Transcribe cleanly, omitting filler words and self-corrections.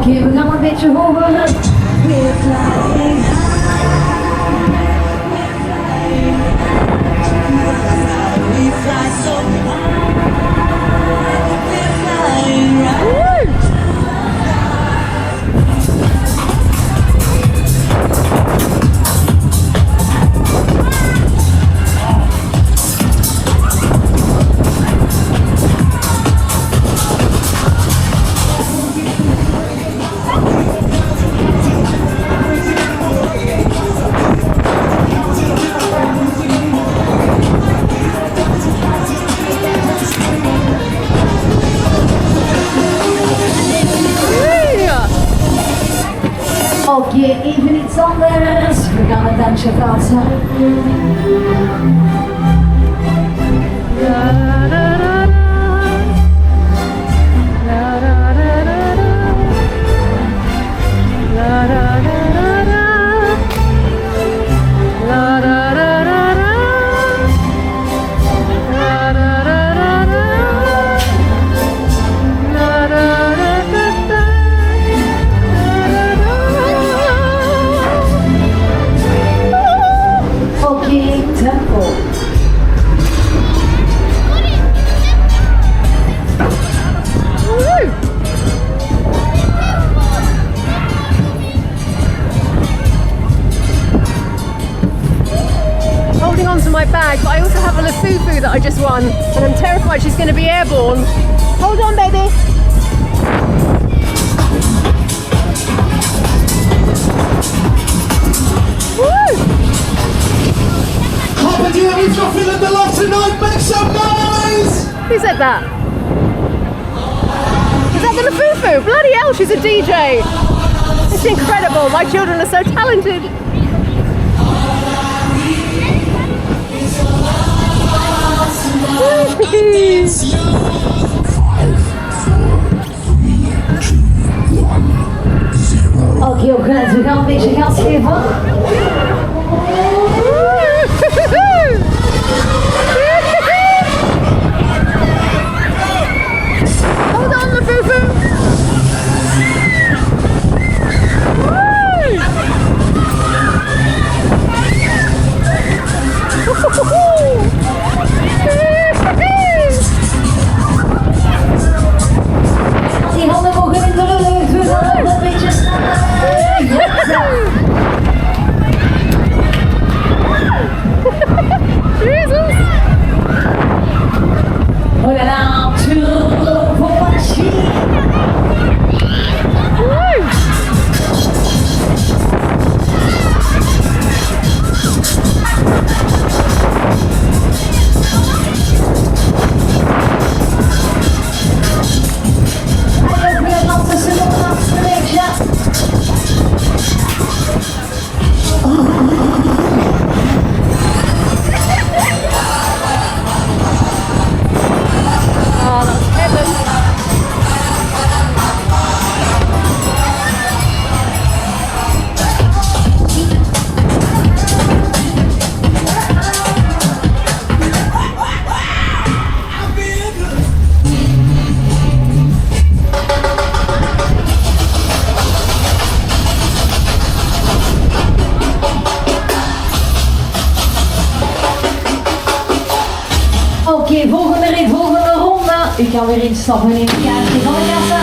Oké, we gaan een beetje hoger. Oké, even iets anders. We gaan het dansje dansen. My bag, but I also have a Lafufu that I just won, and I'm terrified she's going to be airborne. Hold on, baby. Woo! Company, if you're feeling the love tonight, make some noise! Who said that? Is that the Lafufu? Bloody hell, she's a DJ. It's incredible. My children are so talented. Oké, opgelet, we gaan een beetje gas geven. Hold on, Lafufu. Die handen mogen in de lucht, we gaan een beetje sneller. Jesus! Oh là là, turbo-machine. Oké, volgende ronde. Ik ga weer instappen in het kaartje van de kassa.